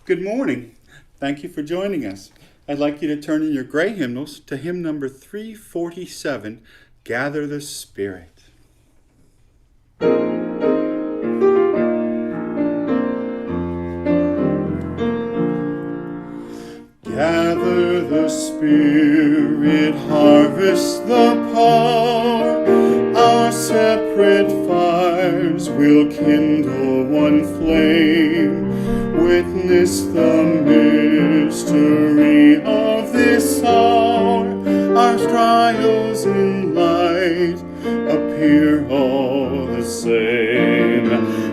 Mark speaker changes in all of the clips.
Speaker 1: Good morning. Thank you for joining us. I'd like you to turn in your gray hymnals to hymn number 347, Gather the Spirit. Gather the Spirit, harvest the power. Our separate fires will kindle one flame. Witness the mystery of this hour. Our trials in light appear all the same.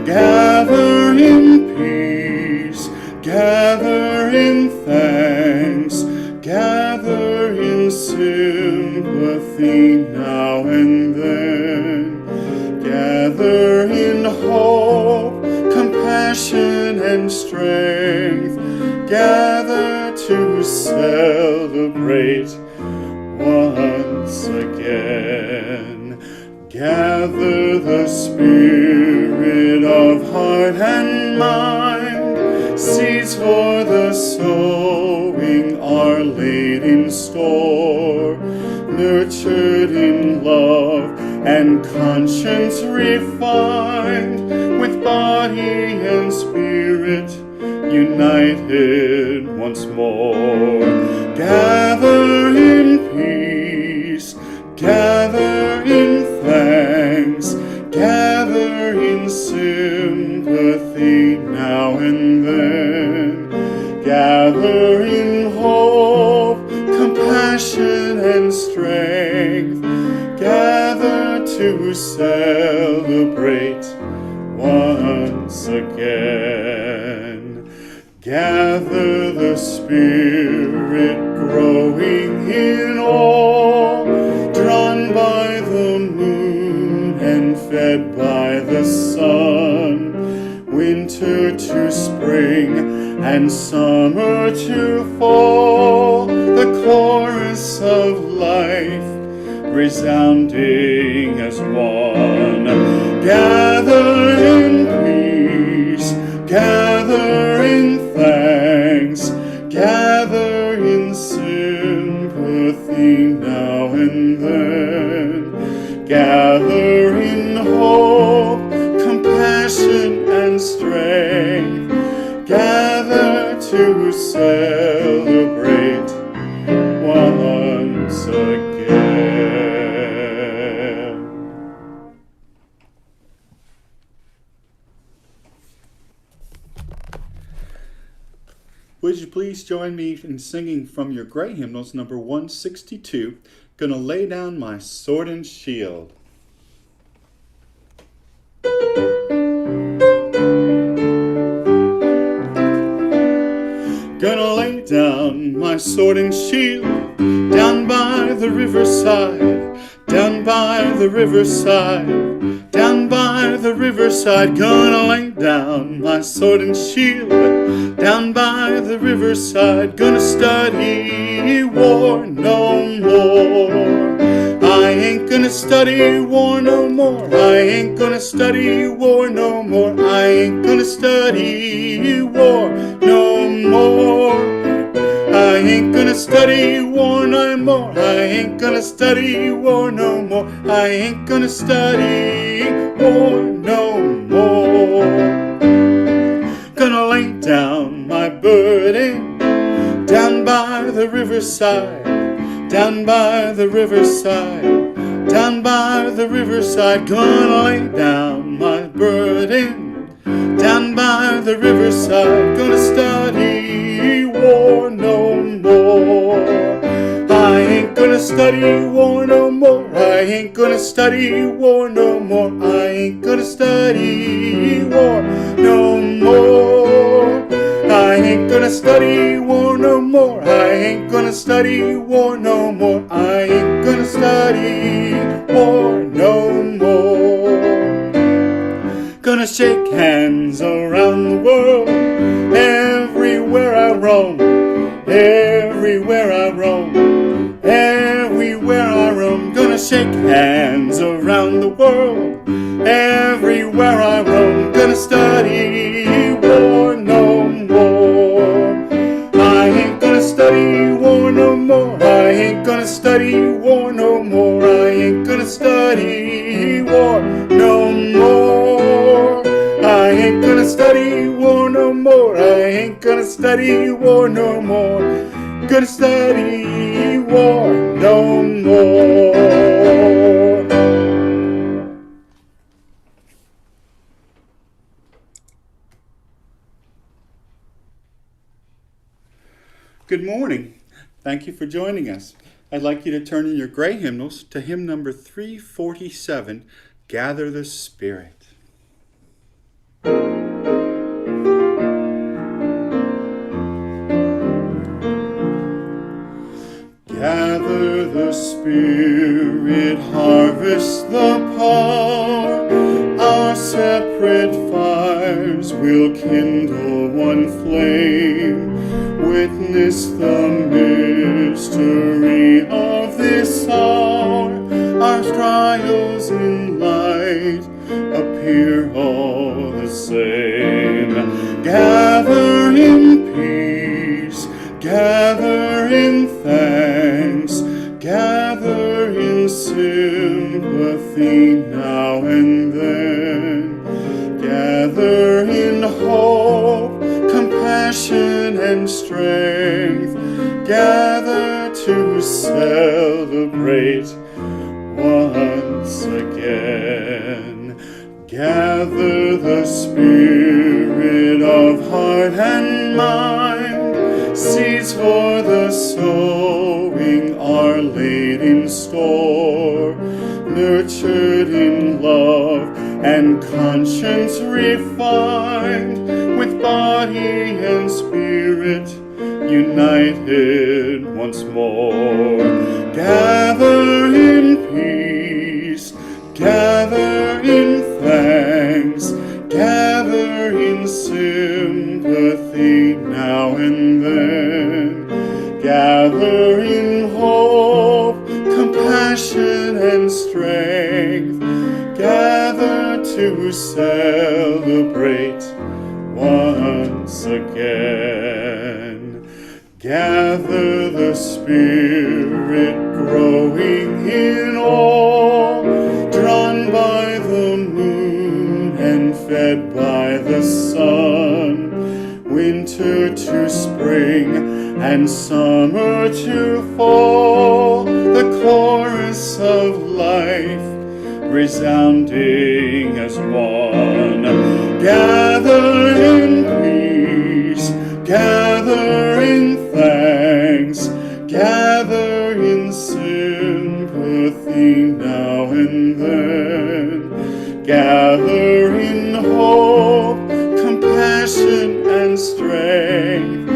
Speaker 1: Gather in peace, gather in thanks, gather in sympathy now and then. Gather in hope, compassion and strength. Gather to celebrate once again. Gather the spirit of heart and mind. Seeds for the sowing are laid in store, nurtured in love and conscience refined, with body and spirit united once more. Gather in peace, gather in thanks, gather in sympathy now and then. Gather in hope, compassion and strength. Gather to celebrate once again. Gather the Spirit growing in all, drawn by the moon and fed by the sun. Winter to spring and summer to fall, the chorus of life resounding as one. Gather in peace, gather in thanks, gather in sympathy now and then. Gather in hope, compassion and strength. Gather to celebrate once again. Would you please join me in singing from your gray hymnals, number 162, Gonna Lay Down My Sword and Shield. Gonna lay down my sword and shield, down by the riverside, down by the riverside, down by the riverside. Gonna lay down my sword and shield, down by the riverside. Gonna study war no more. I ain't gonna study war no more. I ain't gonna study war no more. I ain't gonna study war no more. I ain't gonna study war no more. I ain't gonna study war no more. I ain't gonna study war no more. Gonna lay down my burden, down by the riverside, down by the riverside, down by the riverside. Gonna lay down my burden, down by the riverside. Gonna study war no more. I ain't gonna study war no more. I ain't gonna study war no more. I ain't gonna study war no more. I ain't gonna study war no more. I ain't gonna study war no more. I ain't gonna study war no more. Gonna shake hands around the world, everywhere I roam, everywhere I roam, everywhere I roam. Gonna shake hands around the world, everywhere I roam. Gonna study war no more. war no more. I ain't gonna study war no more. I ain't gonna study war no more. I ain't gonna study war no more. I ain't gonna study war no more. Gonna study war no more. Good morning. Thank you for joining us. I'd like you to turn in your gray hymnals to hymn number 347, Gather the Spirit. Gather the Spirit, harvest the power. Our separate fires will kindle one flame. Witness the mystery of this hour. Our trials in light appear all the same. Gather in peace, gather in thanks, gather in sympathy now and then. Gather in hope, compassion and strength. Gather to celebrate once again. Gather the spirit of heart and mind. Seeds for the sowing are laid in store. Nurtured in love and conscience refined, with body and spirit united once more. Gather in peace, gather in thanks, gather in sympathy now and then. Gather in hope, compassion and strength. Gather to celebrate once again. Gather the Spirit growing in all, drawn by the moon and fed by the sun. Winter to spring and summer to fall, the chorus of life resounding as one. Gather in peace, gather in thanks, gather in sympathy now and then. Gather in hope, compassion and strength.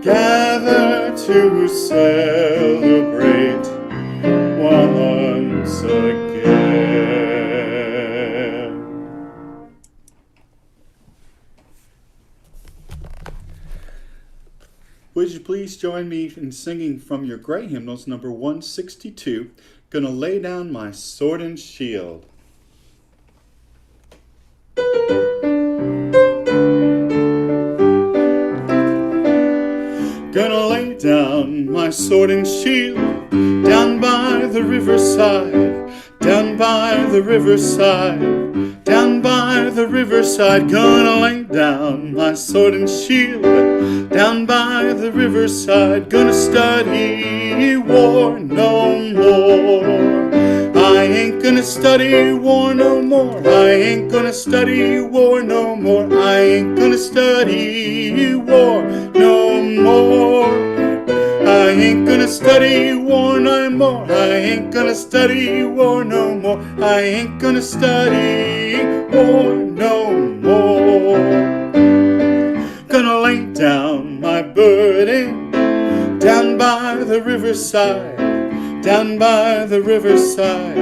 Speaker 1: Gather to celebrate once again. Would you please join me in singing from your gray hymnals, number 162, Gonna Lay Down My Sword and Shield. Gonna lay down my sword and shield, down by the riverside, down by the riverside, down by the riverside. Gonna lay down my sword and shield, down by the riverside. Gonna study war no more. I ain't gonna study war no more. I ain't gonna study war no more. I ain't gonna study war no more. I ain't gonna study war no more. I ain't gonna study war no more. I ain't gonna study war no more. Gonna lay down my burden, down by the riverside, down by the riverside,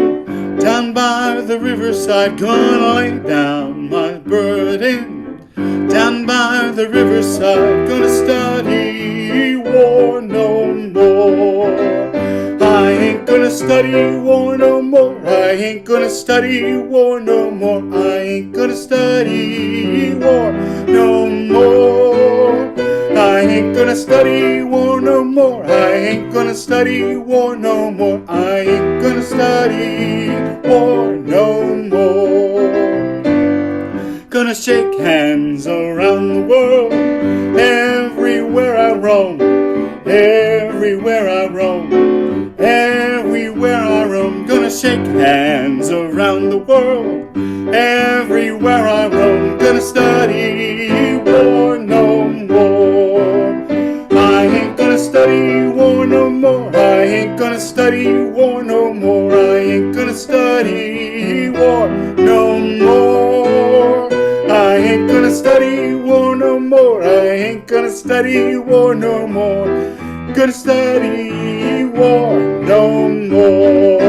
Speaker 1: down by the riverside. Gonna lay down my burden, down by the riverside. Gonna study war no more. I ain't gonna study war no more. I ain't gonna study war no more. I ain't gonna study war no more. I ain't gonna study war no more. I ain't gonna study war no more. I ain't gonna study war no more. Gonna shake hands around the world, everywhere I roam, everywhere I roam, everywhere I roam. Gonna shake hands around the world, everywhere I roam. Gonna study war no more. I ain't gonna study war no more. I ain't gonna study war no more. I ain't gonna study war no more. I ain't gonna study war no more. I ain't gonna study war no more. Gonna study war no more.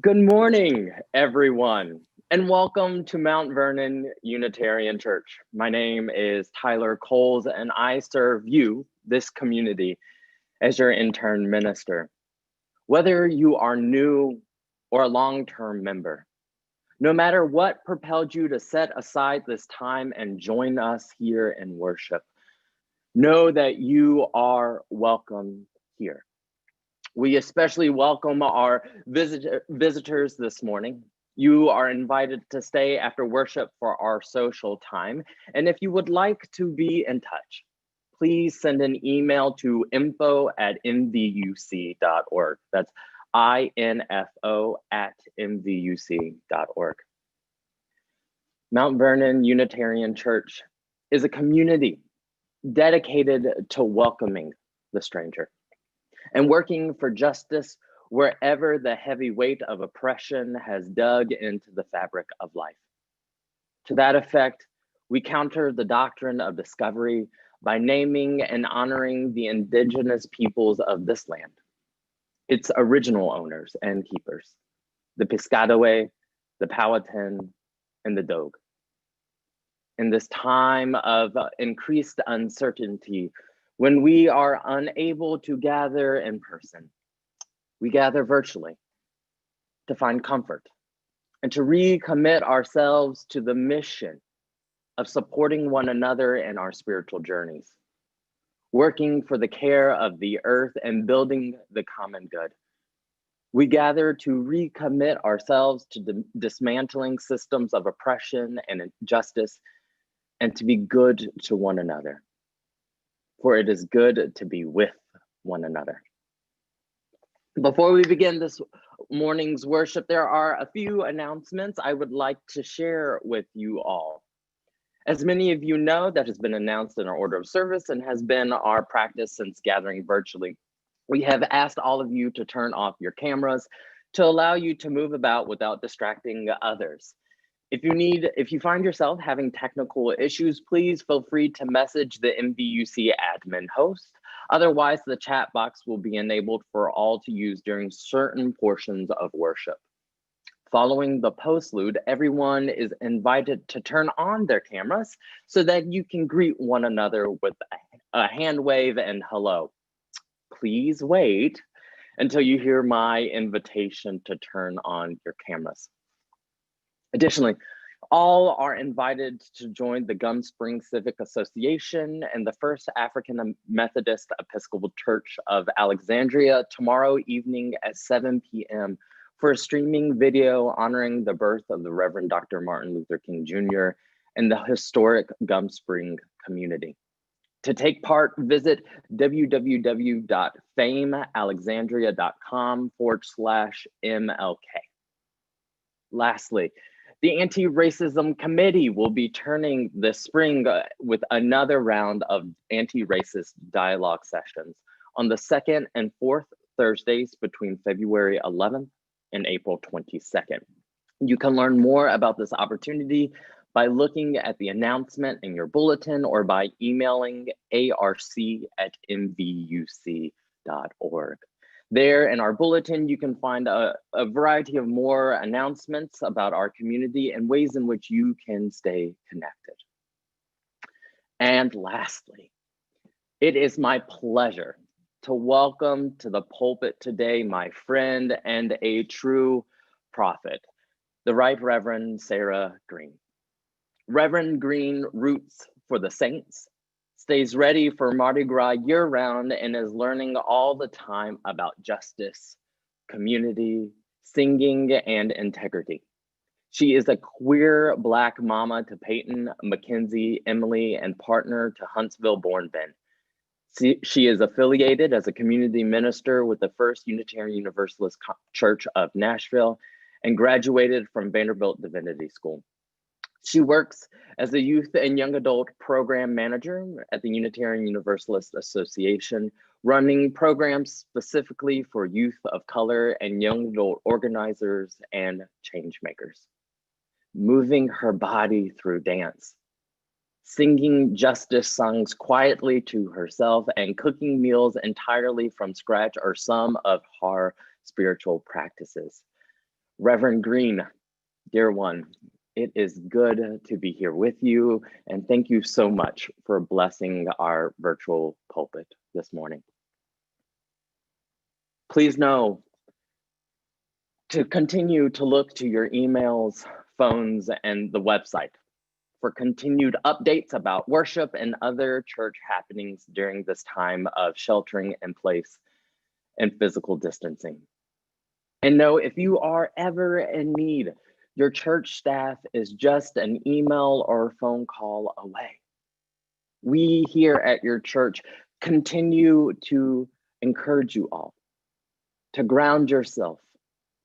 Speaker 2: Good morning, everyone, and welcome to Mount Vernon Unitarian Church. My name is Tyler Coles, and I serve you, this community, as your intern minister. Whether you are new or a long-term member, no matter what propelled you to set aside this time and join us here in worship, know that you are welcome here. We especially welcome our visitors this morning. You are invited to stay after worship for our social time. And if you would like to be in touch, please send an email to info@mvuc.org. That's info@mvuc.org. Mount Vernon Unitarian Church is a community dedicated to welcoming the stranger and working for justice wherever the heavy weight of oppression has dug into the fabric of life. To that effect, we counter the doctrine of discovery by naming and honoring the indigenous peoples of this land, its original owners and keepers, the Piscataway, the Powhatan, and the Dogue. In this time of increased uncertainty, when we are unable to gather in person, we gather virtually to find comfort and to recommit ourselves to the mission of supporting one another in our spiritual journeys, working for the care of the earth and building the common good. We gather to recommit ourselves to dismantling systems of oppression and injustice and to be good to one another. For it is good to be with one another. Before we begin this morning's worship, there are a few announcements I would like to share with you all. As many of you know, that has been announced in our order of service and has been our practice since gathering virtually. We have asked all of you to turn off your cameras to allow you to move about without distracting others. If you find yourself having technical issues, please feel free to message the MVUC admin host. Otherwise, the chat box will be enabled for all to use during certain portions of worship. Following the postlude, everyone is invited to turn on their cameras so that you can greet one another with a hand wave and hello. Please wait until you hear my invitation to turn on your cameras. Additionally, all are invited to join the Gum Springs Civic Association and the First African Methodist Episcopal Church of Alexandria tomorrow evening at 7 p.m. for a streaming video honoring the birth of the Reverend Dr. Martin Luther King Jr. and the historic Gum Spring community. To take part, visit www.famealexandria.com/MLK. Lastly, the Anti-Racism Committee will be turning this spring with another round of anti-racist dialogue sessions on the 2nd and 4th Thursdays between February 11th and April 22nd. You can learn more about this opportunity by looking at the announcement in your bulletin or by emailing arc@mvuc.org. There in our bulletin, you can find a variety of more announcements about our community and ways in which you can stay connected. And lastly, it is my pleasure to welcome to the pulpit today my friend and a true prophet, the Right Reverend Sarah Green. Reverend Green roots for the saints, stays ready for Mardi Gras year-round, and is learning all the time about justice, community, singing, and integrity. She is a queer Black mama to Peyton, Mackenzie, Emily, and partner to Huntsville-born Ben. She is affiliated as a community minister with the First Unitarian Universalist Church of Nashville and graduated from Vanderbilt Divinity School. She works as a youth and young adult program manager at the Unitarian Universalist Association, running programs specifically for youth of color and young adult organizers and change makers. Moving her body through dance, singing justice songs quietly to herself, and cooking meals entirely from scratch are some of her spiritual practices. Reverend Green, dear one, it is good to be here with you, and thank you so much for blessing our virtual pulpit this morning. Please know to continue to look to your emails, phones, and the website for continued updates about worship and other church happenings during this time of sheltering in place and physical distancing. And know if you are ever in need, your church staff is just an email or phone call away. We here at your church continue to encourage you all to ground yourself,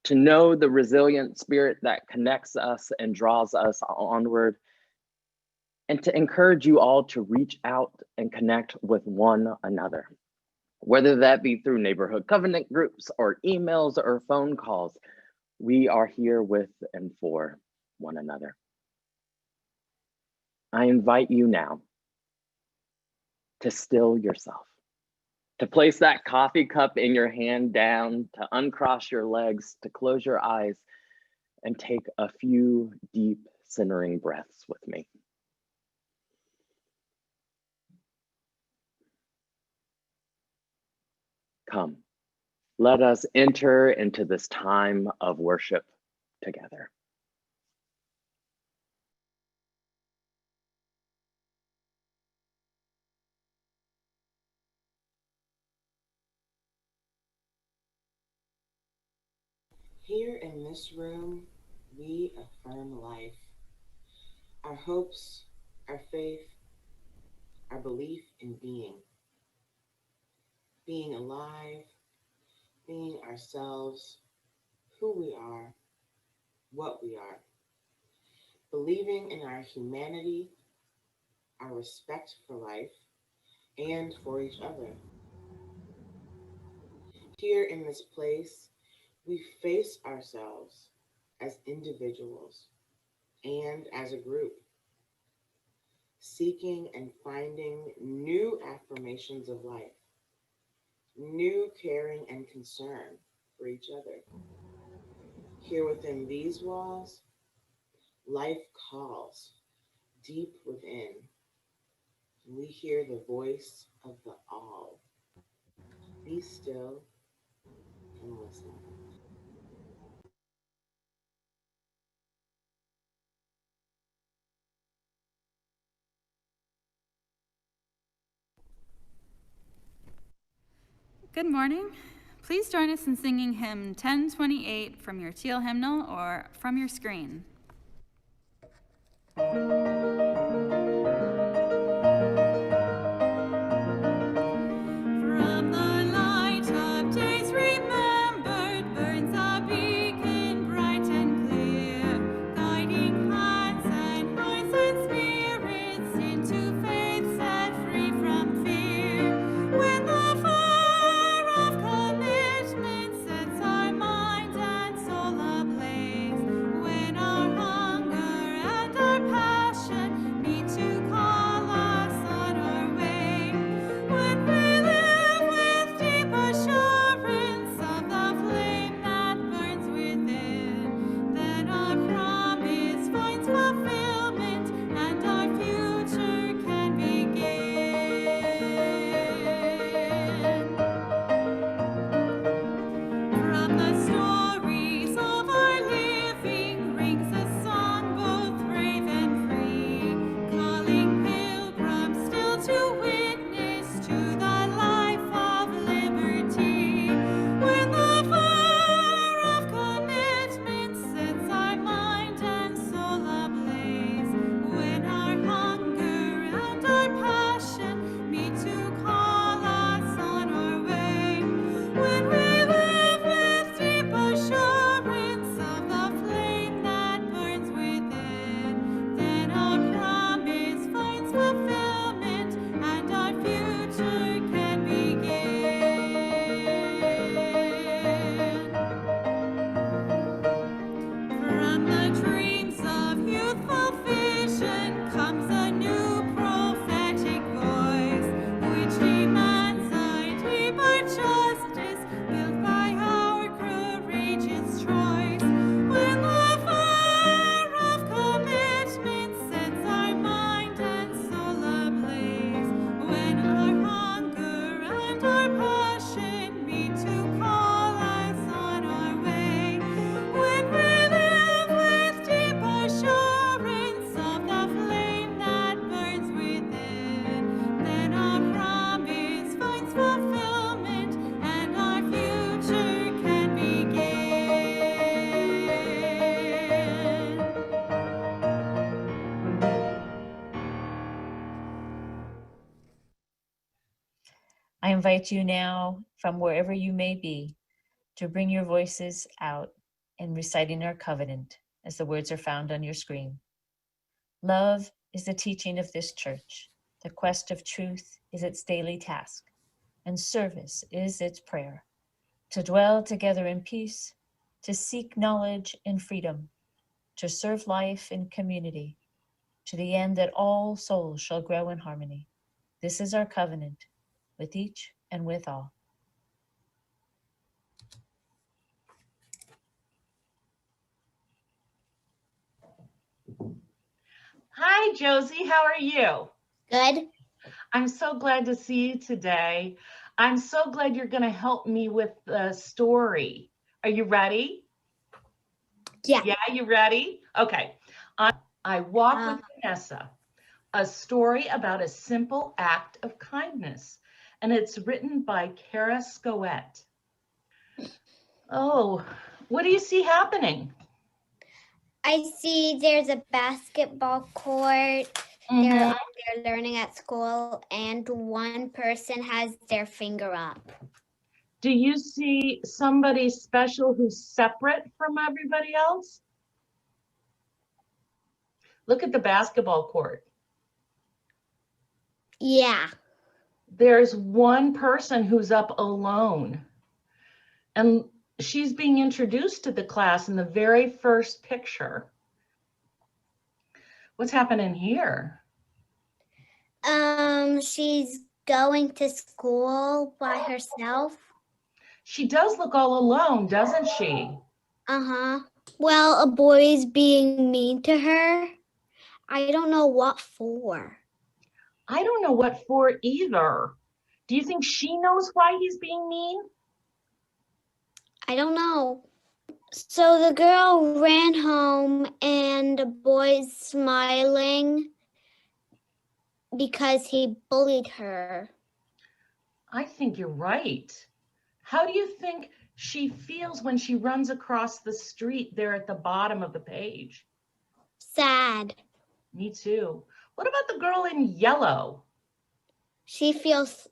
Speaker 2: to know the resilient spirit that connects us and draws us onward, and to encourage you all to reach out and connect with one another, whether that be through neighborhood covenant groups or emails or phone calls. We are here with and for one another. I invite you now to still yourself, to place that coffee cup in your hand down, to uncross your legs, to close your eyes, and take a few deep centering breaths with me. Come, let us enter into this time of worship together.
Speaker 3: Here in this room, we affirm life. Our hopes, our faith, our belief in being alive, being ourselves, who we are, what we are, believing in our humanity, our respect for life, and for each other. Here in this place, we face ourselves as individuals and as a group, seeking and finding new affirmations of life, new caring and concern for each other. Here within these walls, life calls deep within. We hear the voice of the all. Be still and listen.
Speaker 4: Good morning. Please join us in singing hymn 1028 from your teal hymnal or from your screen. From the light of days remembered burns a beacon bright and clear, guiding hands and hearts and spirits into faith set free from fear. When the fire of commitment sets our mind and soul ablaze, when our hunger and our passion
Speaker 5: invite you now, from wherever you may be, to bring your voices out in reciting our covenant as the words are found on your screen. Love is the teaching of this church. The quest of truth is its daily task, and service is its prayer. To dwell together in peace, to seek knowledge in freedom, to serve life in community, to the end that all souls shall grow in harmony. This is our covenant with each and with all.
Speaker 6: Hi, Josie. How are you?
Speaker 7: Good.
Speaker 6: I'm so glad to see you today. I'm so glad you're going to help me with the story. Are you ready?
Speaker 7: Yeah.
Speaker 6: Yeah, you ready? Okay. I Walk with Vanessa, a story about a simple act of kindness. And it's written by Kara Scoet. Oh, what do you see happening?
Speaker 7: I see there's a basketball court. They're learning at school, and one person has their finger up.
Speaker 6: Do you see somebody special who's separate from everybody else? Look at the basketball court.
Speaker 7: Yeah.
Speaker 6: There's one person who's up alone, and she's being introduced to the class in the very first picture. What's happening here?
Speaker 7: She's going to school by herself.
Speaker 6: She does look all alone, doesn't she?
Speaker 7: Uh-huh. Well, a boy's being mean to her. I don't know what for.
Speaker 6: I don't know what for either. Do you think she knows why he's being mean?
Speaker 7: I don't know. So the girl ran home, and the boy's smiling because he bullied her.
Speaker 6: I think you're right. How do you think she feels when she runs across the street there at the bottom of the page?
Speaker 7: Sad.
Speaker 6: Me too. What about the girl in yellow?
Speaker 7: She feels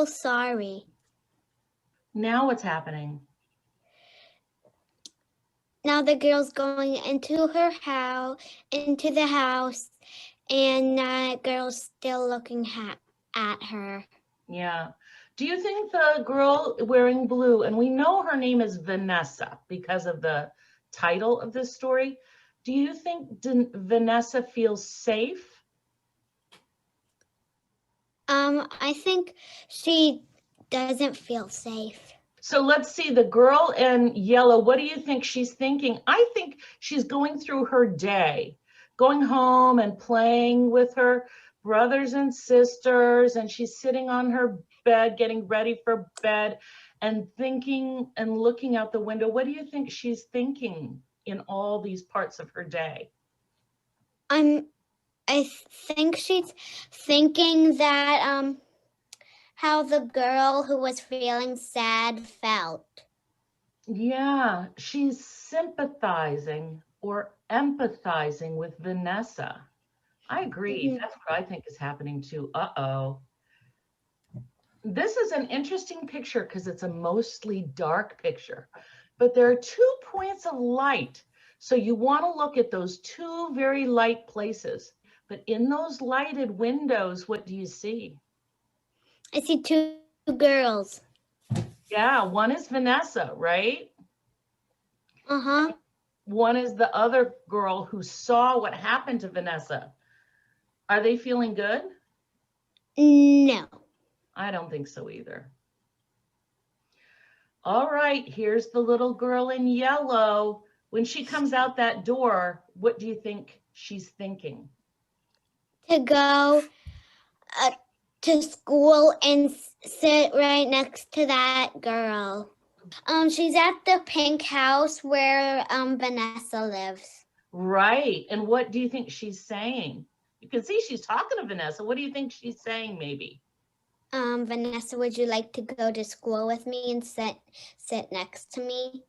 Speaker 7: sorry.
Speaker 6: Now what's happening?
Speaker 7: Now the girl's going into the house, and that girl's still looking at her.
Speaker 6: Yeah. Do you think the girl wearing blue, and we know her name is Vanessa because of the title of this story, do you think Vanessa feels safe?
Speaker 7: I think she doesn't feel safe.
Speaker 6: So let's see, the girl in yellow, what do you think she's thinking? I think she's going through her day, going home and playing with her brothers and sisters, and she's sitting on her bed, getting ready for bed, and thinking and looking out the window. What do you think she's thinking in all these parts of her day?
Speaker 7: I think she's thinking that how the girl who was feeling sad felt.
Speaker 6: Yeah, she's sympathizing or empathizing with Vanessa. I agree. That's what I think is happening too. Uh-oh. This is an interesting picture because it's a mostly dark picture, but there are 2 points of light. So you want to look at those 2 very light places. But in those lighted windows, what do you see?
Speaker 7: I see 2 girls.
Speaker 6: Yeah, one is Vanessa, right?
Speaker 7: Uh-huh.
Speaker 6: One is the other girl who saw what happened to Vanessa. Are they feeling good?
Speaker 7: No.
Speaker 6: I don't think so either. All right, here's the little girl in yellow. When she comes out that door, what do you think she's thinking?
Speaker 7: To go to school and sit right next to that girl. She's at the pink house where Vanessa lives.
Speaker 6: Right, and what do you think she's saying? You can see she's talking to Vanessa. What do you think she's saying maybe?
Speaker 7: Vanessa, would you like to go to school with me and sit next to me?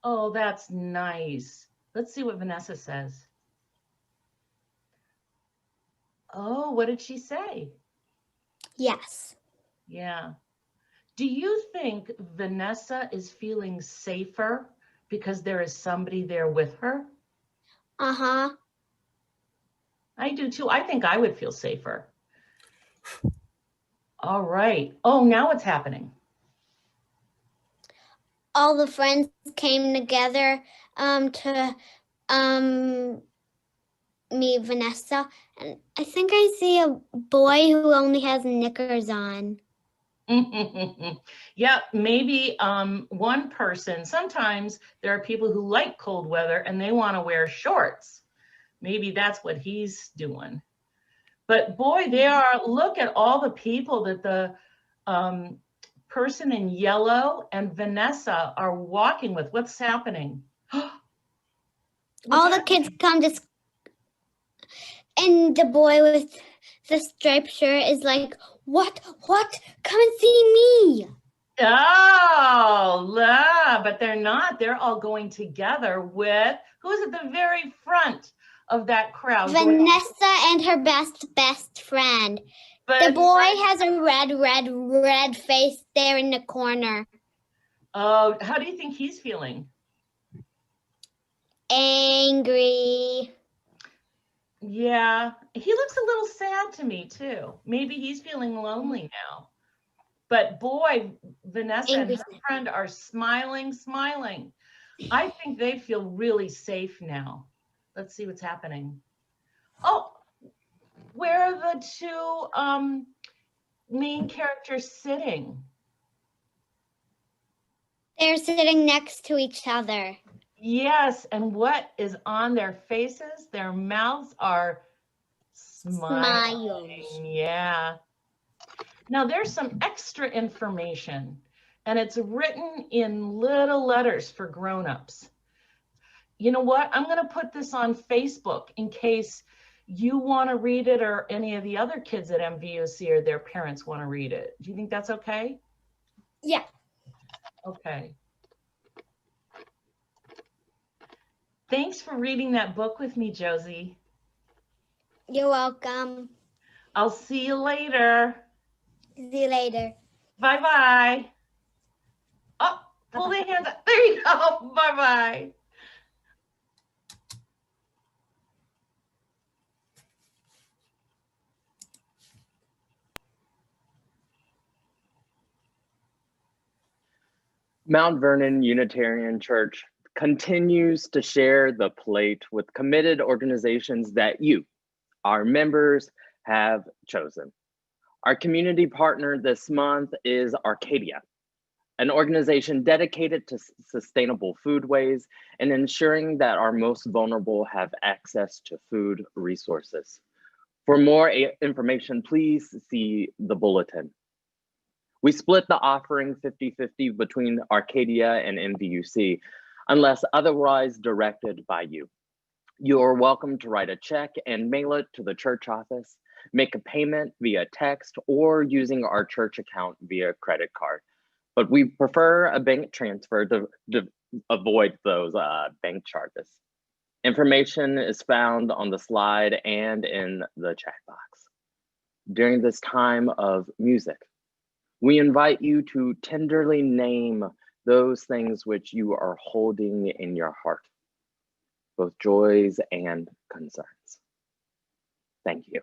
Speaker 6: Oh, that's nice. Let's see what Vanessa says. Oh, what did she say?
Speaker 7: Yes.
Speaker 6: Yeah. Do you think Vanessa is feeling safer because there is somebody there with her?
Speaker 7: Uh-huh.
Speaker 6: I do too. I think I would feel safer. All right. Oh, now what's happening?
Speaker 7: All the friends came together to meet Vanessa, and I think I see a boy who only has knickers on.
Speaker 6: Yeah, maybe one person. Sometimes there are people who like cold weather and they want to wear shorts. Maybe that's what he's doing. But boy, look at all the people that the person in yellow and Vanessa are walking with. What's happening?
Speaker 7: All the kids come to and the boy with the striped shirt is like, what? Come and see me.
Speaker 6: Oh, but they're not. They're all going together with, who's at the very front of that crowd?
Speaker 7: Vanessa and her best friend.
Speaker 6: But
Speaker 7: The boy has a red face there in the corner.
Speaker 6: Oh, how do you think he's feeling?
Speaker 7: Angry.
Speaker 6: Yeah, he looks a little sad to me too. Maybe he's feeling lonely now. But boy, Vanessa and her friend are smiling. I think they feel really safe now. Let's see what's happening. Oh, where are the two main characters sitting?
Speaker 7: They're sitting next to each other.
Speaker 6: Yes, and what is on their faces? Their mouths are smiling. Yeah. Now there's some extra information, and it's written in little letters for grown-ups. You know what? I'm going to put this on Facebook in case you want to read it or any of the other kids at MVUC or their parents want to read it. Do you think that's okay?
Speaker 7: Yeah.
Speaker 6: Okay. Thanks for reading that book with me, Josie.
Speaker 7: You're welcome.
Speaker 6: I'll see you later.
Speaker 7: See you later.
Speaker 6: Bye-bye. Oh, pull the hands up. There you go. Bye-bye.
Speaker 2: Mount Vernon Unitarian Church continues to share the plate with committed organizations that you, our members, have chosen. Our community partner this month is Arcadia, an organization dedicated to sustainable foodways and ensuring that our most vulnerable have access to food resources. For more information, please see the bulletin. We split the offering 50-50 between Arcadia and MVUC, unless otherwise directed by you. You are welcome to write a check and mail it to the church office, make a payment via text, or using our church account via credit card. But we prefer a bank transfer to avoid those bank charges. Information is found on the slide and in the chat box. During this time of music, we invite you to tenderly name those things which you are holding in your heart, both joys and concerns. Thank you.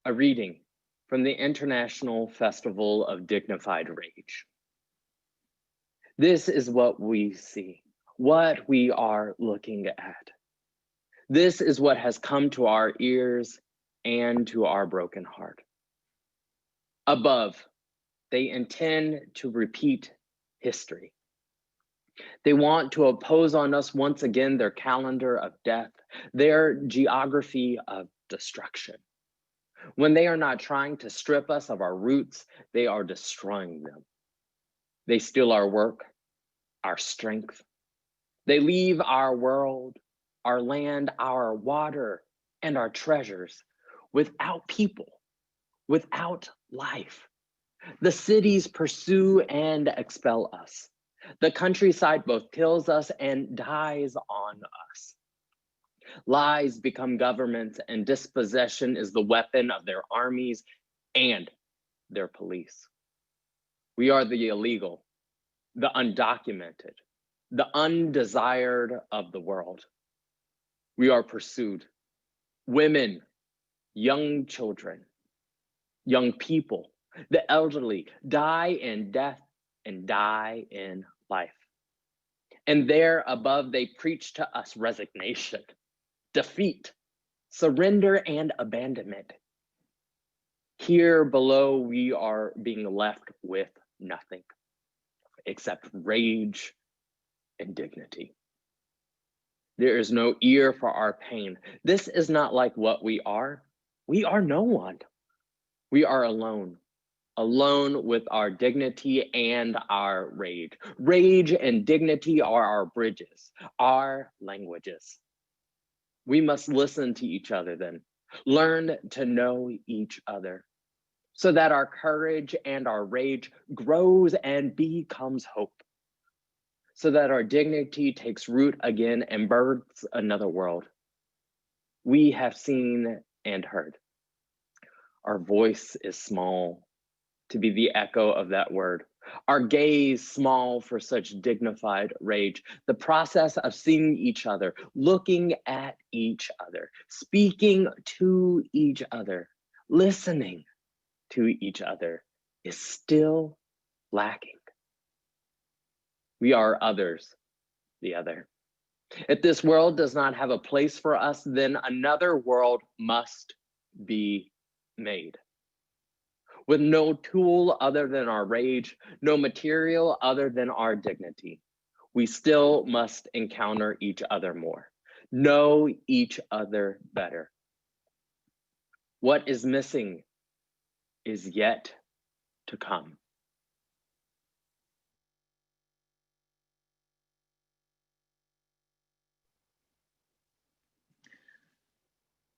Speaker 2: A reading from the International Festival of Dignified Rage. This is what we see, what we are looking at. This is what has come to our ears and to our broken heart. Above, they intend to repeat history. They want to oppose on us once again their calendar of death, their geography of destruction. When they are not trying to strip us of our roots, they are destroying them. They steal our work, our strength. They leave our world, our land, our water, and our treasures without people, without life. The cities pursue and expel us. The countryside both kills us and dies on us. Lies become governments, and dispossession is the weapon of their armies and their police. We are the illegal, the undocumented, the undesired of the world. We are pursued. Women, young children, young people, the elderly die in death and die in life. And there above, they preach to us resignation, defeat, surrender, and abandonment. Here below, we are being left with nothing except rage and dignity. There is no ear for our pain. This is not like what we are. We are no one. We are alone. Alone with our dignity and our rage. Rage and dignity are our bridges, our languages. We must listen to each other then, learn to know each other, so that our courage and our rage grows and becomes hope, so that our dignity takes root again and births another world. We have seen and heard. Our voice is small to be the echo of that word. Our gaze small for such dignified rage. The process of seeing each other, looking at each other, speaking to each other, listening to each other is still lacking. We are others, the other. If this world does not have a place for us, then another world must be made. With no tool other than our rage, no material other than our dignity. We still must encounter each other more, know each other better. What is missing is yet to come.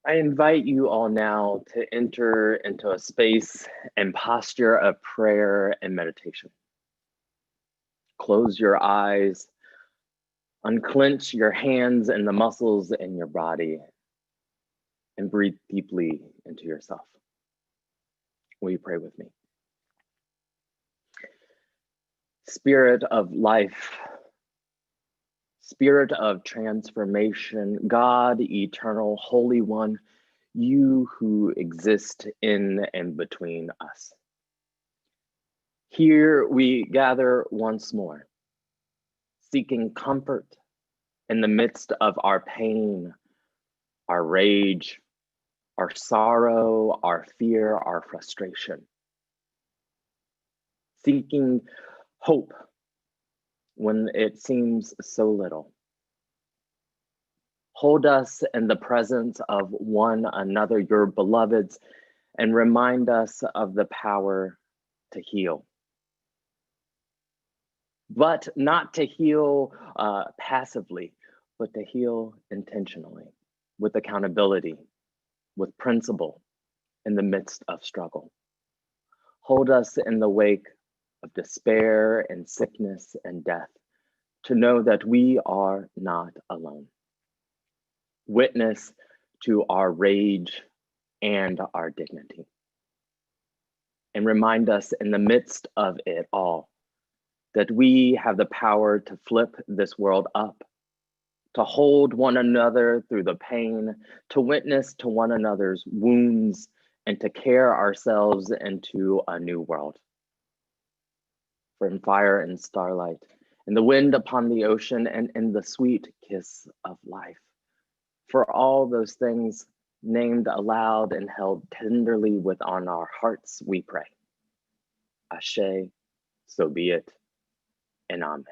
Speaker 2: I invite you all now to enter into a space and posture of prayer and meditation. Close your eyes, unclench your hands and the muscles in your body, and breathe deeply into yourself. Will you pray with me? Spirit of life, Spirit of transformation, God, eternal, Holy One, you who exist in and between us. Here we gather once more, seeking comfort in the midst of our pain, our rage, our sorrow, our fear, our frustration. Seeking hope when it seems so little. Hold us in the presence of one another, your beloveds, and remind us of the power to heal. But not to heal passively, but to heal intentionally, with accountability, with principle, in the midst of struggle. Hold us in the wake of despair and sickness and death, to know that we are not alone. Witness to our rage and our dignity. And remind us in the midst of it all that we have the power to flip this world up, to hold one another through the pain, to witness to one another's wounds and to carry ourselves into a new world. From fire and starlight, and the wind upon the ocean, and in the sweet kiss of life. For all those things named aloud and held tenderly within our hearts, we pray. Ashe, so be it, and amen.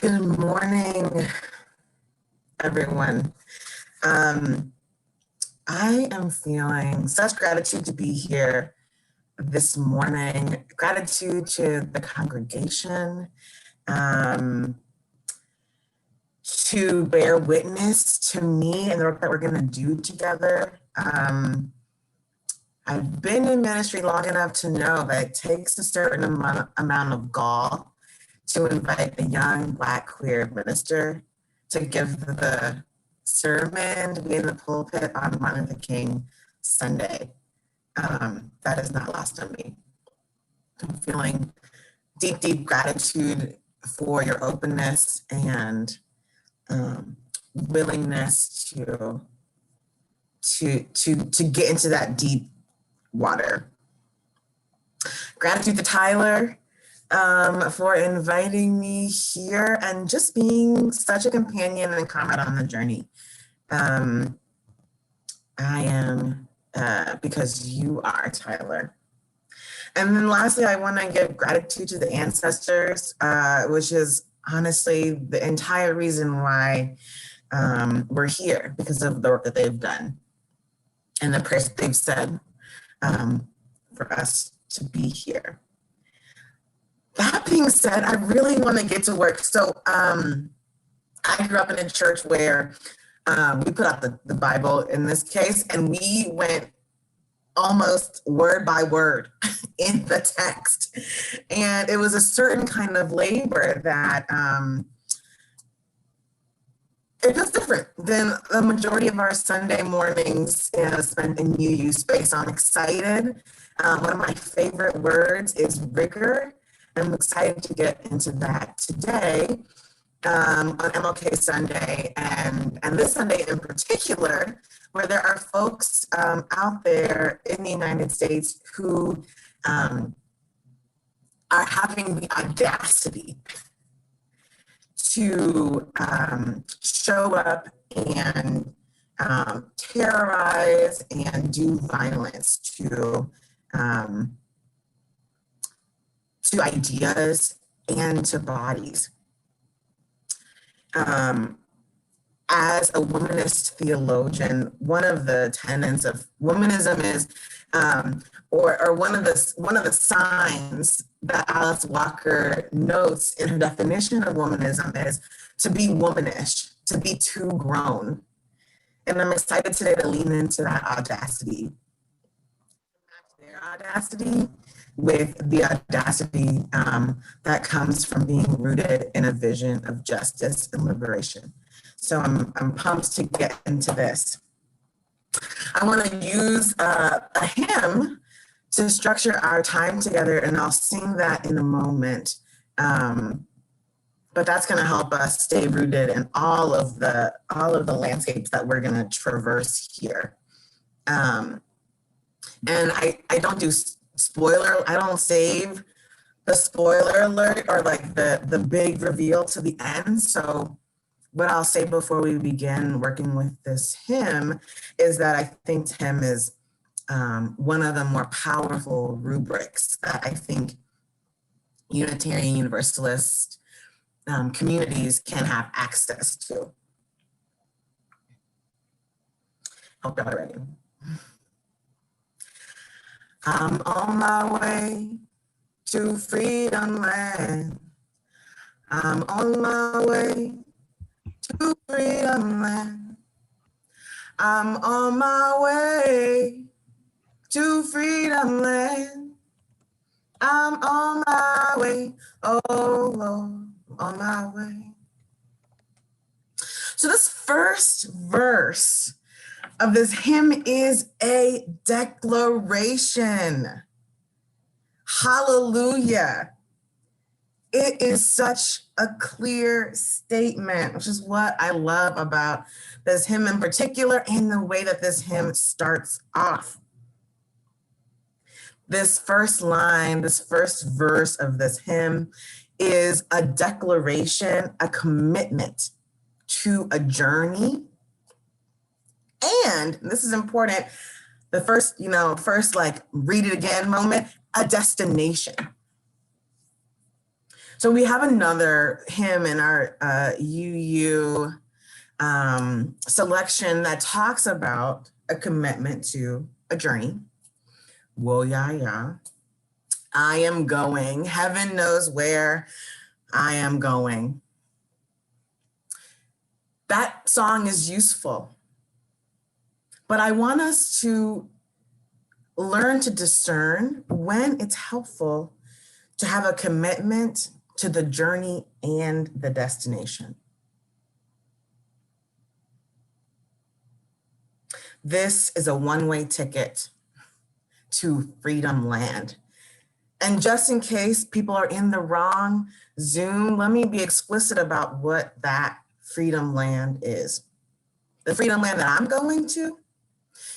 Speaker 8: Good morning, everyone. I am feeling such gratitude to be here this morning. Gratitude to the congregation, to bear witness to me and the work that we're going to do together. I've been in ministry long enough to know that it takes a certain amount of gall to invite a young Black queer minister to give the sermon, to be in the pulpit on Martin Luther King Sunday. That is not lost on me. I'm feeling deep, deep gratitude for your openness and willingness to get into that deep water. Gratitude to Tyler for inviting me here and just being such a companion and comrade on the journey. I am, because you are, Tyler. And then lastly, I want to give gratitude to the ancestors, which is honestly the entire reason why we're here, because of the work that they've done and the prayers that they've said for us to be here. That being said, I really want to get to work. So I grew up in a church where we put out the Bible in this case, and we went almost word by word in the text. And it was a certain kind of labor that it was different than the majority of our Sunday mornings spent in UU space. I'm excited. One of my favorite words is rigor. I'm excited to get into that today on MLK Sunday and this Sunday in particular, where there are folks out there in the United States who are having the audacity to show up and terrorize and do violence to ideas and to bodies. As a womanist theologian, one of the tenets of womanism is, or one of the signs that Alice Walker notes in her definition of womanism is to be womanish, to be too grown. And I'm excited today to lean into that audacity. Their audacity with the audacity that comes from being rooted in a vision of justice and liberation. So I'm pumped to get into this. I want to use a hymn to structure our time together, and I'll sing that in a moment. But that's going to help us stay rooted in all of the landscapes that we're going to traverse here. And I don't do spoiler. I don't save the spoiler alert or like the big reveal to the end. So what I'll say before we begin working with this hymn is that I think hymn is one of the more powerful rubrics that I think Unitarian Universalist communities can have access to. Hope y'all are ready. I'm on my way to Freedom Land. I'm on my way to Freedom Land. I'm on my way to Freedom Land. I'm on my way, oh Lord, on my way. So this first verse of this hymn is a declaration. Hallelujah. It is such a clear statement, which is what I love about this hymn in particular and the way that this hymn starts off. This first line, this first verse of this hymn is a declaration, a commitment to a journey. And this is important, the first like read it again moment, a destination. So we have another hymn in our UU selection that talks about a commitment to a journey. Whoa, yeah, yeah. I am going, heaven knows where I am going. That song is useful, but I want us to learn to discern when it's helpful to have a commitment to the journey and the destination. This is a one-way ticket to Freedom Land. And just in case people are in the wrong Zoom, let me be explicit about what that freedom land is. The freedom land that I'm going to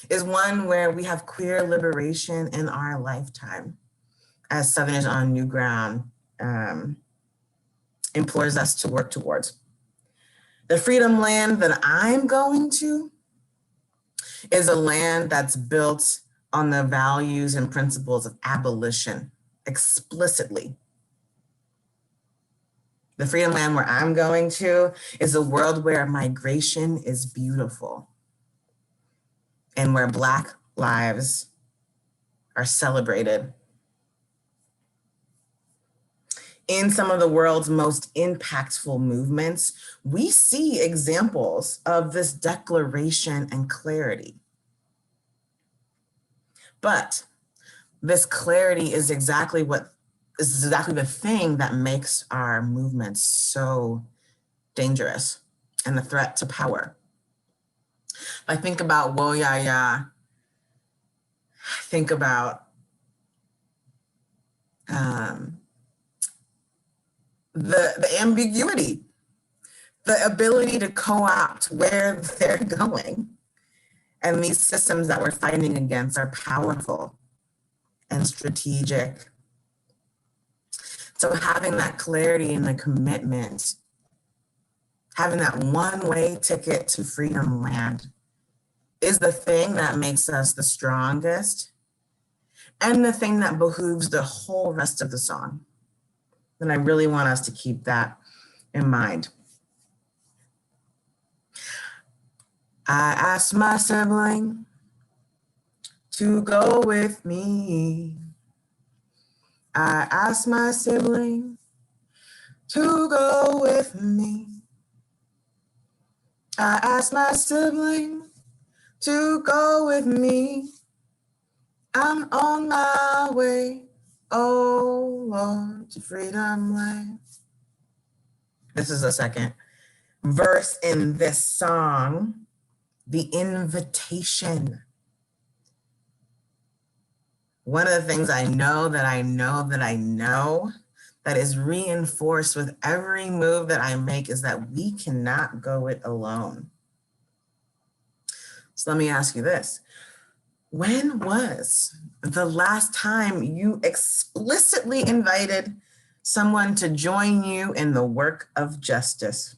Speaker 8: is one where we have queer liberation in our lifetime, as Southerners on New Ground implores us to work towards. The freedom land that I'm going to is a land that's built on the values and principles of abolition explicitly. The freedom land where I'm going to is a world where migration is beautiful and where Black lives are celebrated. In some of the world's most impactful movements, we see examples of this declaration and clarity. But this clarity is exactly the thing that makes our movements so dangerous and a threat to power. I think about Wo Ya Ya, think about the ambiguity, the ability to co-opt where they're going. And these systems that we're fighting against are powerful and strategic. So having that clarity and the commitment, having that one-way ticket to freedom land is the thing that makes us the strongest and the thing that behooves the whole rest of the song. And I really want us to keep that in mind. I asked my sibling to go with me. I asked my sibling to go with me. I asked my sibling to go with me. I'm on my way, oh Lord, to freedom land. This is the second verse in this song, the invitation. One of the things I know that is reinforced with every move that I make is that we cannot go it alone. So let me ask you this. When was the last time you explicitly invited someone to join you in the work of justice?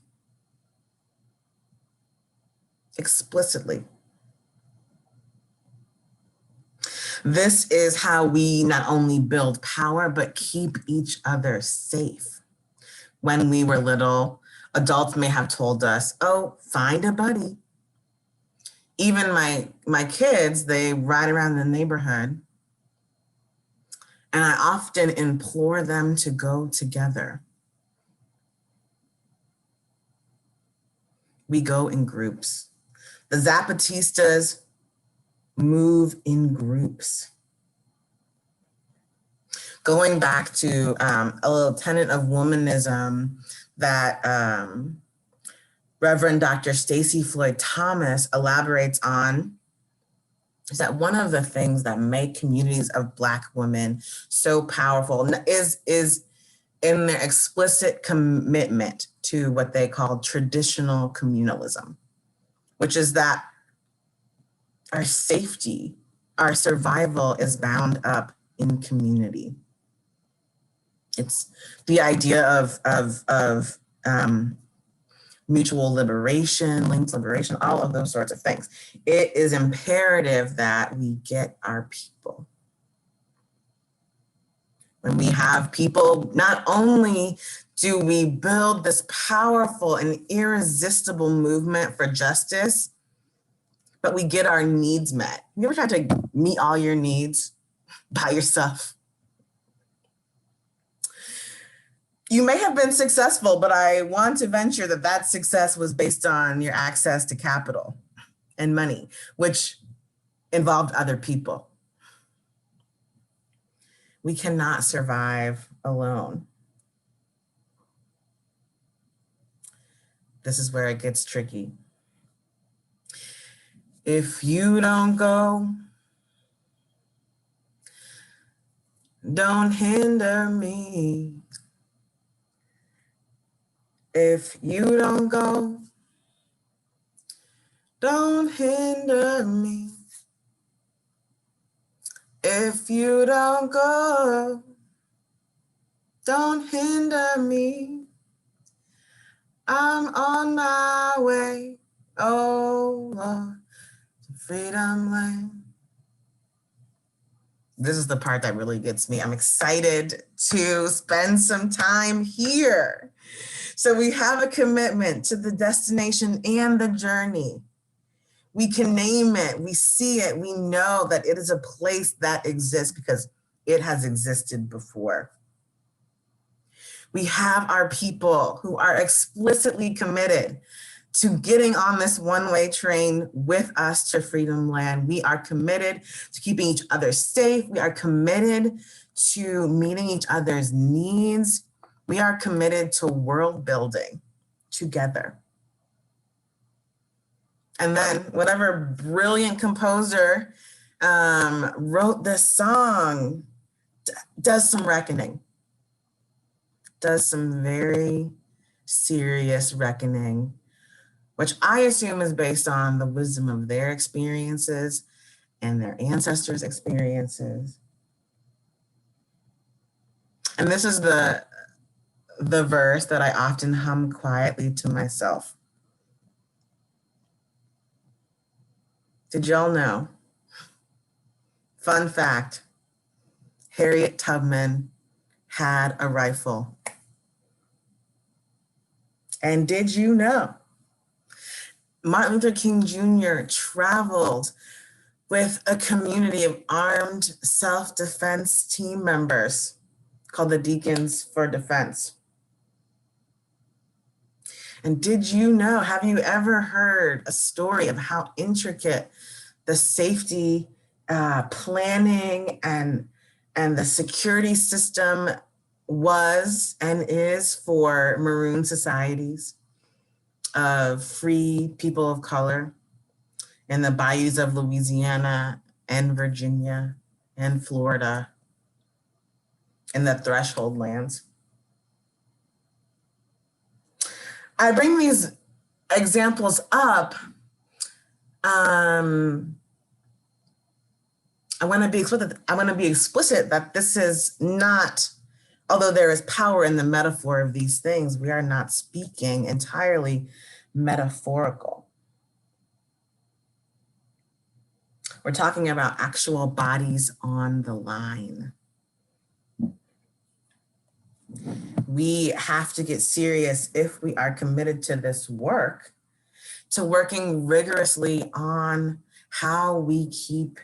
Speaker 8: Explicitly. This is how we not only build power, but keep each other safe. When we were little, adults may have told us, oh, find a buddy. Even my kids, they ride around the neighborhood, and I often implore them to go together. We go in groups. The Zapatistas move in groups. Going back to a little tenet of womanism that Reverend Dr. Stacey Floyd Thomas elaborates on, is that one of the things that make communities of Black women so powerful is in their explicit commitment to what they call traditional communalism, which is that our safety, our survival is bound up in community. It's the idea of mutual liberation, linked liberation, all of those sorts of things. It is imperative that we get our people. When we have people, not only do we build this powerful and irresistible movement for justice, but we get our needs met. You ever tried to meet all your needs by yourself? You may have been successful, but I want to venture that that success was based on your access to capital and money, which involved other people. We cannot survive alone. This is where it gets tricky. If you don't go, don't hinder me. If you don't go, don't hinder me. If you don't go, don't hinder me. I'm on my way, oh Lord, to freedom land. This is the part that really gets me. I'm excited to spend some time here. So we have a commitment to the destination and the journey. We can name it, we see it, we know that it is a place that exists because it has existed before. We have our people who are explicitly committed to getting on this one-way train with us to Freedom Land. We are committed to keeping each other safe. We are committed to meeting each other's needs. We are committed to world building together. And then whatever brilliant composer wrote this song does some reckoning, does some very serious reckoning, which I assume is based on the wisdom of their experiences and their ancestors' experiences. And this is the verse that I often hum quietly to myself. Did y'all know? Fun fact, Harriet Tubman had a rifle. And did you know? Martin Luther King Jr. traveled with a community of armed self-defense team members called the Deacons for Defense. And did you know, have you ever heard a story of how intricate the safety planning and the security system was and is for maroon societies of free people of color in the bayous of Louisiana and Virginia and Florida in the threshold lands? I bring these examples up. I want to be explicit that this is not, although there is power in the metaphor of these things, we are not speaking entirely metaphorical. We're talking about actual bodies on the line. We have to get serious if we are committed to this work, to working rigorously on how we keep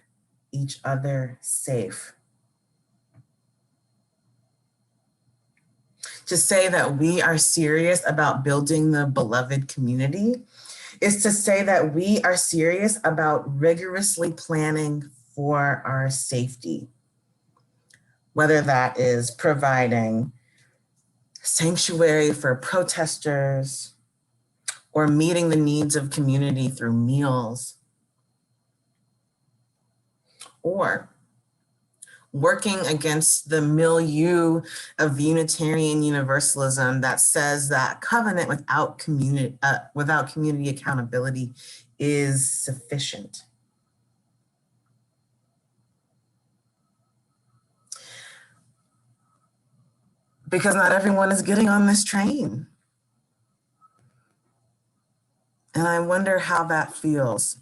Speaker 8: each other safe. To say that we are serious about building the beloved community is to say that we are serious about rigorously planning for our safety, whether that is providing sanctuary for protesters or meeting the needs of community through meals, or working against the milieu of Unitarian Universalism that says that covenant without community accountability is sufficient. Because not everyone is getting on this train. And I wonder how that feels.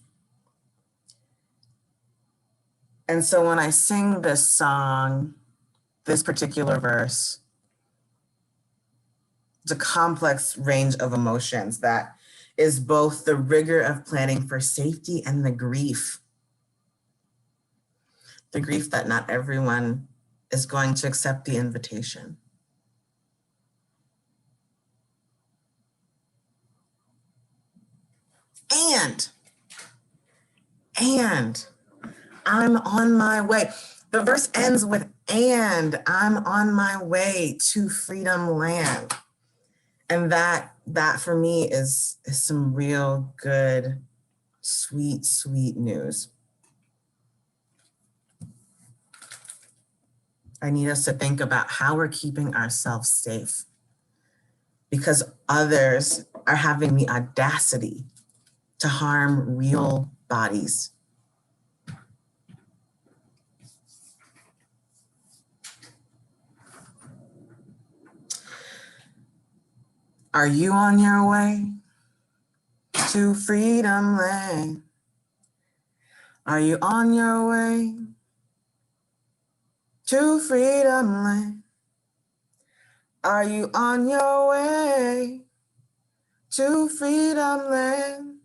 Speaker 8: And so when I sing this song, this particular verse, it's a complex range of emotions that is both the rigor of planning for safety and the grief. The grief that not everyone is going to accept the invitation. And I'm on my way. The verse ends with, and I'm on my way to Freedom Land. And that for me is some real good, sweet, sweet news. I need us to think about how we're keeping ourselves safe. because others are having the audacity to harm real bodies. Are you on your way to Freedom Land? Are you on your way to Freedom Land? Are you on your way to Freedom Land?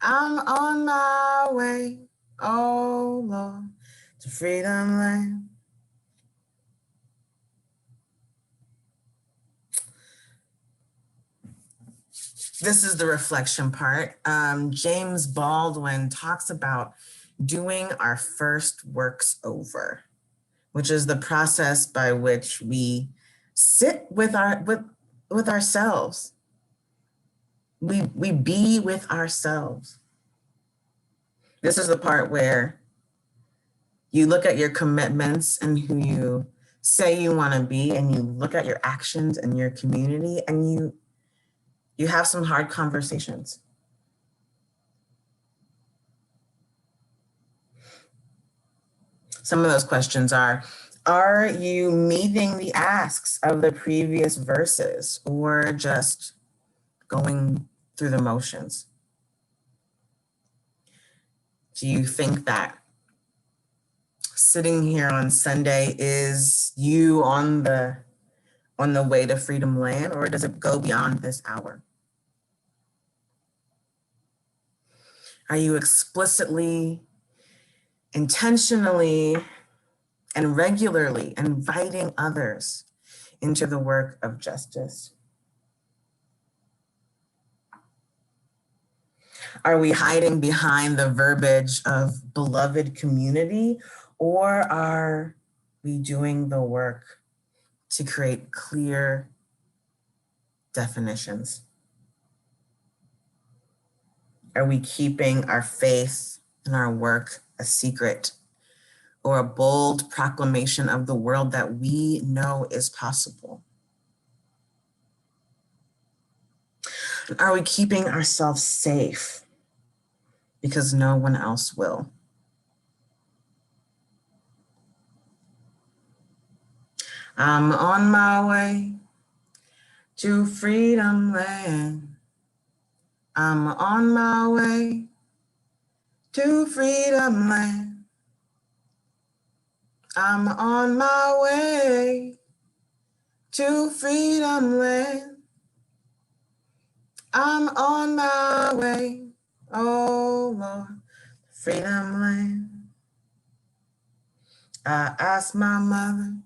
Speaker 8: I'm on my way, oh Lord, to Freedom Land. This is the reflection part. James Baldwin talks about doing our first works over, which is the process by which we sit with ourselves. We be with ourselves. This is the part where you look at your commitments and who you say you want to be, and you look at your actions and your community, and you have some hard conversations. Some of those questions are you meeting the asks of the previous verses or just going through the motions? Do you think that sitting here on Sunday is you on the way to Freedom Land, or does it go beyond this hour? Are you explicitly, intentionally, and regularly inviting others into the work of justice? Are we hiding behind the verbiage of beloved community, or are we doing the work to create clear definitions? Are we keeping our faith and our work a secret, or a bold proclamation of the world that we know is possible? Are we keeping ourselves safe because no one else will? I'm on my way to Freedom Land. I'm on my way to Freedom Land. I'm on my way to Freedom Land. I'm on my way, oh Lord, Freedom Land. I asked my mother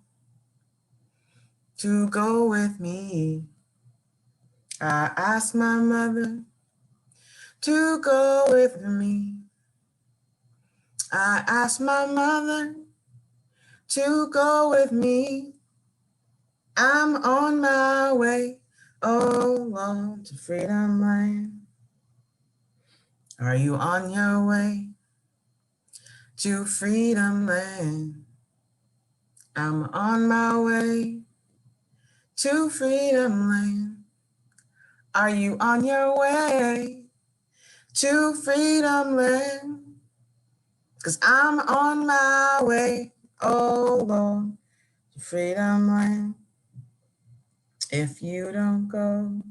Speaker 8: to go with me. I asked my mother to go with me. I asked my mother to go with me. I'm on my way, oh Lord, to Freedom Land. Are you on your way to Freedom Land? I'm on my way to Freedom Land. Are you on your way to Freedom Land? 'Cause I'm on my way, oh Lord, to Freedom Land. If you don't go,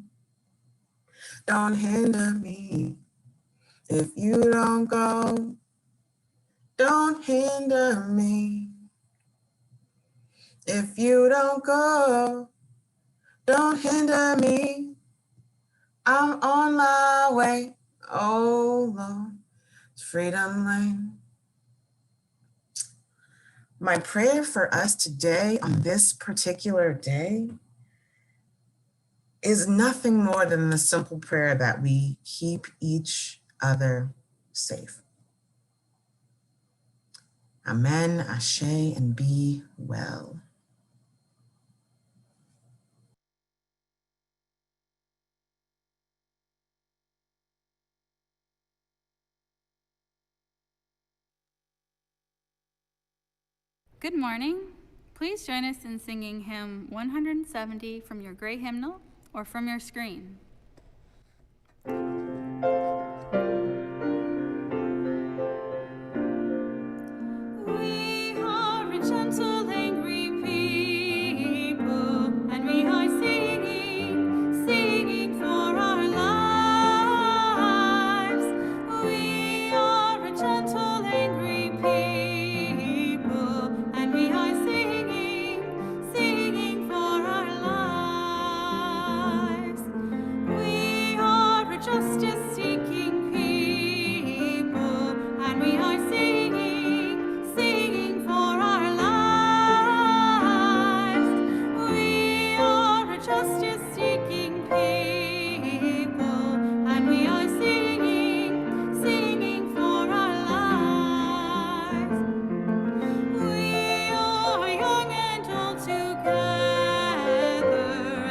Speaker 8: don't hinder me. If you don't go, don't hinder me. If you don't go, don't hinder me. I'm on my way, oh Lord, to Freedom Land. My prayer for us today on this particular day is nothing more than the simple prayer that we keep each other safe. Amen, ashe, and be well.
Speaker 4: Good morning. Please join us in singing hymn 170 from your gray hymnal or from your screen. We are a gentle, angry people, and we are singing, singing for our lives. We are a gentle, angry people, and we are singing, singing for our lives. We are a justice-seeking people, and we are singing, singing for our lives. We are a justice-seeking people, and we are singing, singing for our lives. We are young and old together,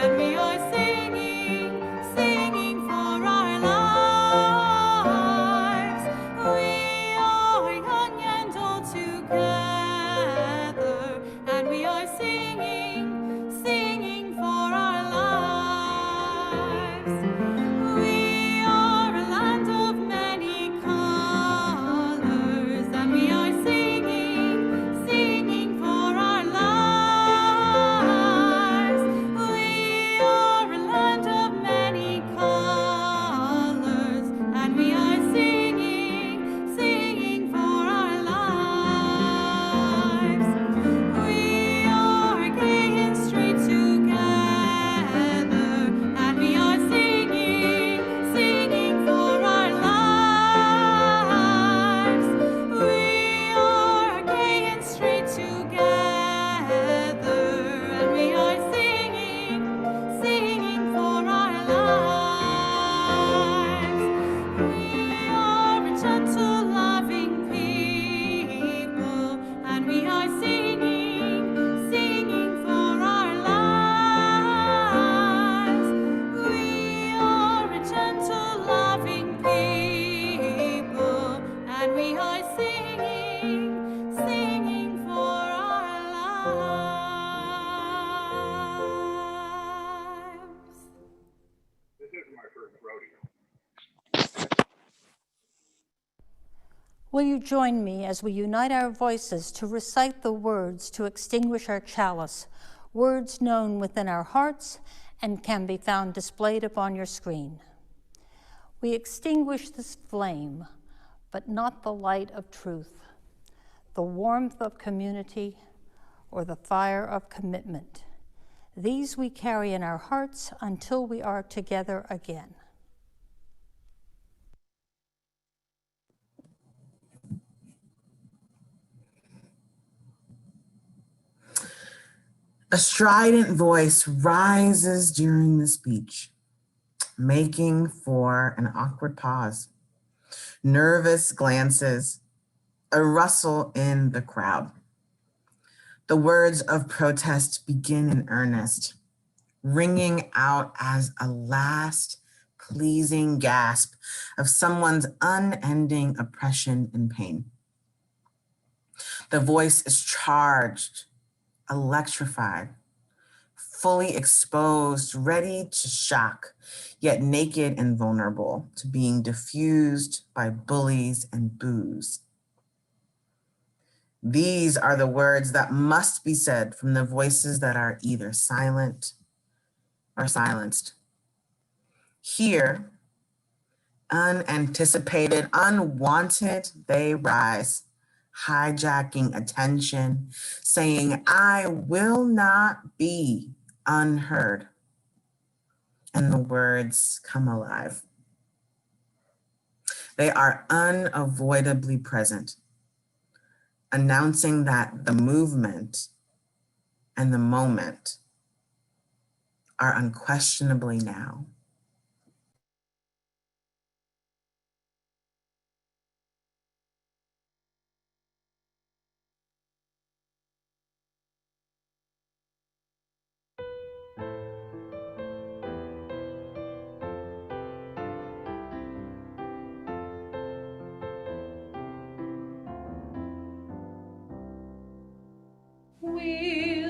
Speaker 4: and we are singing, singing for our lives. We are young and old together, and we are singing, singing for our lives. We are a land of many colors, and we are singing, singing for our lives. We are a land of many colors, and we are singing, singing for our lives. We are gay and straight together, and we are singing, singing for our lives. We are gay and straight together, and we are singing, singing for our lives. We are a gentle, loving people, and we are singing, singing for our lives. We are a gentle, loving people, and we are singing, singing for our lives.
Speaker 9: Will you join me as we unite our voices to recite the words to extinguish our chalice, words known within our hearts and can be found displayed upon your screen? We extinguish this flame, but not the light of truth, the warmth of community, or the fire of commitment. These we carry in our hearts until we are together again.
Speaker 8: A strident voice rises during the speech, making for an awkward pause, nervous glances, a rustle in the crowd. The words of protest begin in earnest, ringing out as a last pleasing gasp of someone's unending oppression and pain. The voice is charged, electrified, fully exposed, ready to shock, yet naked and vulnerable to being diffused by bullies and boos. These are the words that must be said from the voices that are either silent or silenced. Here, unanticipated, unwanted, they rise, hijacking attention, saying, I will not be unheard. And the words come alive. They are unavoidably present, announcing that the movement and the moment are unquestionably now.
Speaker 10: We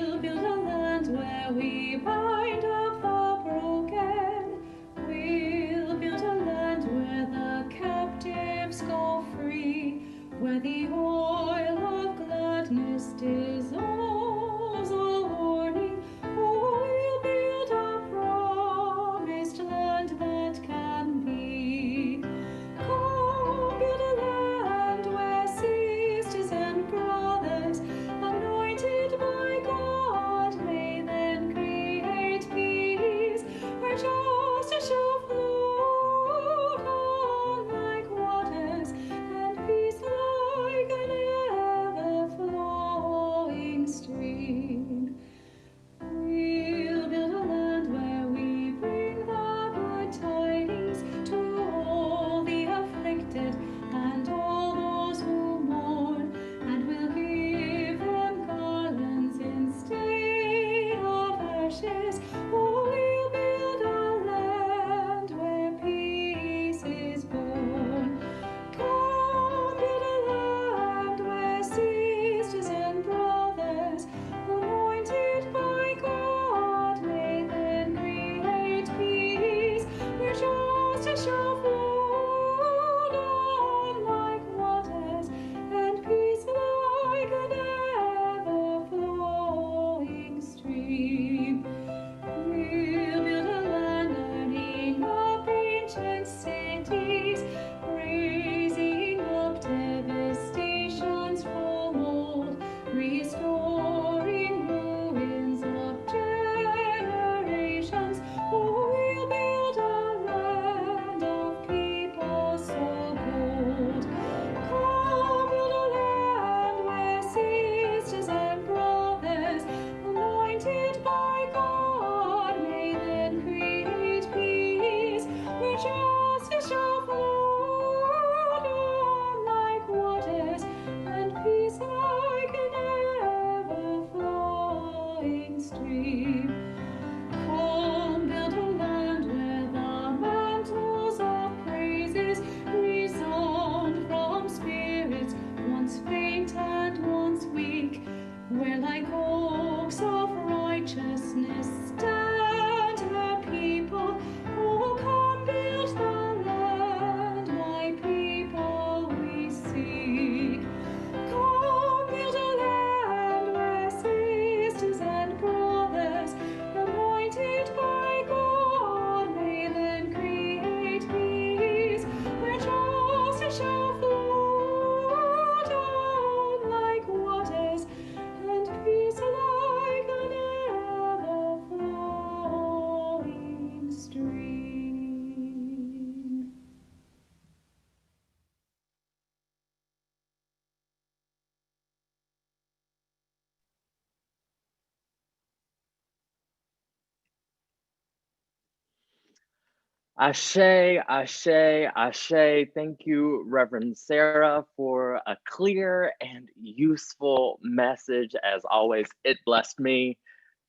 Speaker 2: Ashe, ashe, ashe. Thank you, Reverend Sarah, for a clear and useful message. As always, it blessed me.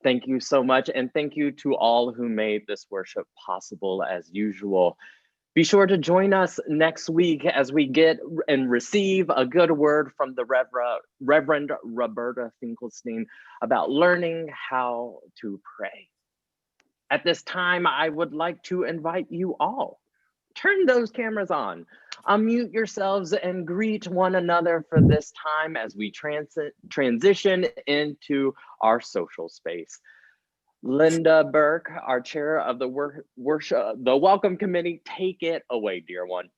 Speaker 2: Thank you so much. And thank you to all who made this worship possible as usual. Be sure to join us next week as we get and receive a good word from the Reverend Roberta Finkelstein about learning how to pray. At this time, I would like to invite you all. Turn those cameras on, unmute yourselves, and greet one another for this time as we transition into our social space. Linda Burke, our chair of the Welcome Committee, take it away, dear one.